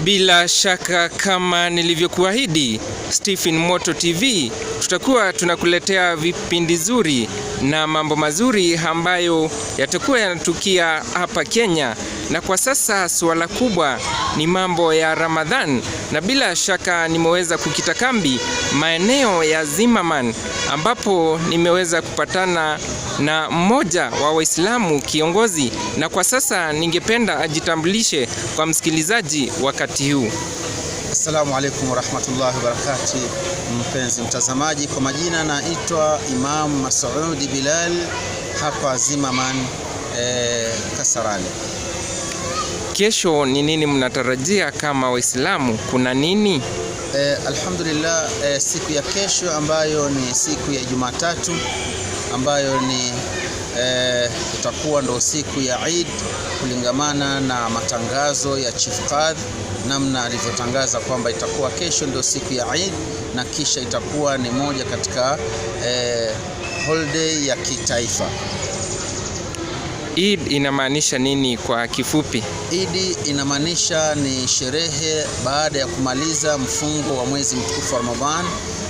Bila shaka kama nilivyokuahidi, Stephen Moto TV tutakuwa tunakuletea vipindi zuri na mambo mazuri ambayo yatakuwa yanatukia hapa Kenya. Na kwa sasa suala kubwa ni mambo ya Ramadhan, na bila shaka nimeweza kukita kambi maeneo ya Zimmerman, ambapo nimeweza kupatana na mmoja wa Waislamu kiongozi, na kwa sasa ningependa ajitambulishe kwa msikilizaji wakati huu. Assalamu alaikum warahmatullahi wabarakatuh. Mpenzi mtazamaji, kwa majina naitwa Imam Masoud Bilal, hapa Zimmerman Kasarani. Kesho ni nini mnatarajia kama Waislamu? Kuna nini? Alhamdulillah, siku ya kesho ambayo ni siku ya Jumatatu, ambayo ni itakuwa ndo siku ya Eid, kulingamana na matangazo ya Chief Qadhi, namna alivyotangaza kwamba itakuwa kesho ndo siku ya Eid, na kisha itakuwa ni moja katika holiday ya kitaifa. Eid inamaanisha nini kwa kifupi? Eid inamaanisha ni sherehe baada ya kumaliza mfungo wa mwezi mtukufu wa Ramadhan,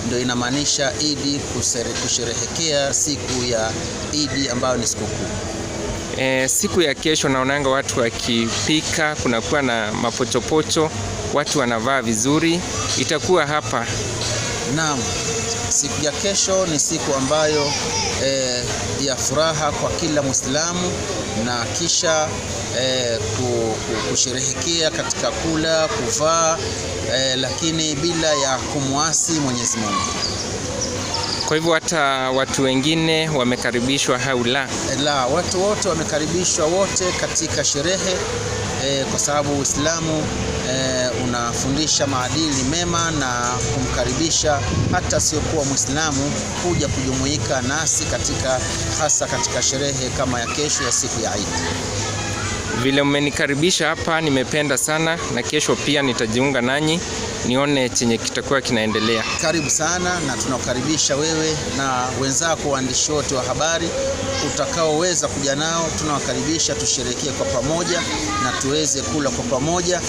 ndio inamaanisha Eid, kusherehekea siku ya Eid ambayo ni sikukuu. Siku ya kesho naonanga watu wakipika, kunakuwa na mapochopocho, watu wanavaa vizuri. Itakuwa hapa? Naam, siku ya kesho ni siku ambayo ya furaha kwa kila Muislamu, na kisha kusherehekea katika kula, kuvaa, lakini bila ya kumwasi Mwenyezi Mungu. Kwa hivyo hata watu wengine wamekaribishwa au la? La, watu wote wamekaribishwa wote katika sherehe, kwa sababu Uislamu unafundisha maadili mema na kumkaribisha hata siokuwa Muislamu kuja kujumuika nasi hasa katika sherehe kama ya kesho ya siku ya Eid. Vile mmenikaribisha hapa nimependa sana, na kesho pia nitajiunga nanyi nione chenye kitakuwa kinaendelea. Karibu sana, na tunakukaribisha wewe na wenzako waandishi wote wa habari utakaoweza kuja nao. Tunawakaribisha tusherehekee kwa pamoja na tuweze kula kwa pamoja,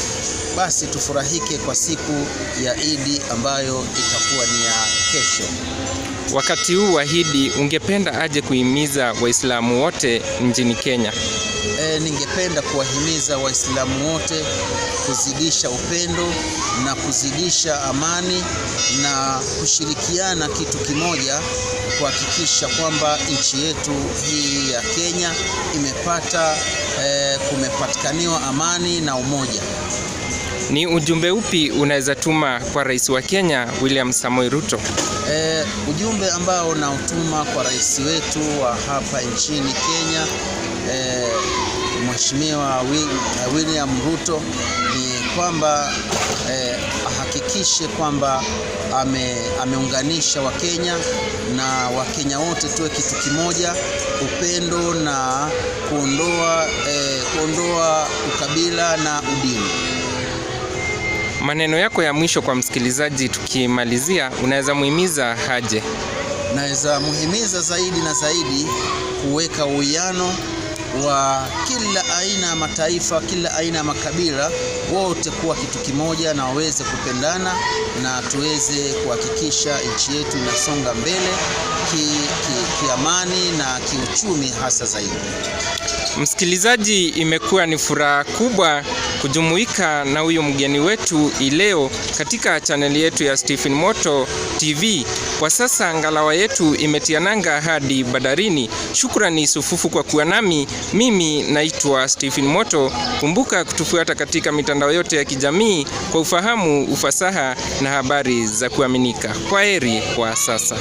basi tufurahike kwa siku ya Eid ambayo itakuwa ni ya kesho. Wakati huu wa Eid ungependa aje kuhimiza Waislamu wote nchini Kenya? Ningependa kuwahimiza Waislamu wote kuzidisha upendo na kuzidisha amani na kushirikiana kitu kimoja, kuhakikisha kwamba nchi yetu hii ya Kenya kumepatikaniwa amani na umoja. Ni ujumbe upi unaweza tuma kwa Rais wa Kenya William Samoei Ruto? Ujumbe ambao nautuma kwa rais wetu wa hapa nchini Kenya, Mheshimiwa William Ruto, ni kwamba ahakikishe kwamba ameunganisha Wakenya, na Wakenya wote tuwe kitu kimoja, upendo na kuondoa ukabila na udini. Maneno yako ya mwisho kwa msikilizaji tukimalizia, unaweza muhimiza aje? Naweza muhimiza zaidi na zaidi kuweka uwiano wa kila aina ya mataifa, kila aina ya makabila, wote kuwa kitu kimoja na waweze kupendana, na tuweze kuhakikisha nchi yetu inasonga mbele kiamani na kiuchumi hasa zaidi. Msikilizaji, imekuwa ni furaha kubwa kujumuika na huyu mgeni wetu leo katika chaneli yetu ya Stephen Moto TV. Kwa sasa ngalawa yetu imetia nanga hadi Badarini. Shukrani sufufu kwa kuwa nami. Mimi naitwa Stephen Moto. Kumbuka kutufuata katika mitandao yote ya kijamii kwa ufahamu, ufasaha na habari za kuaminika. Kwaheri kwa sasa.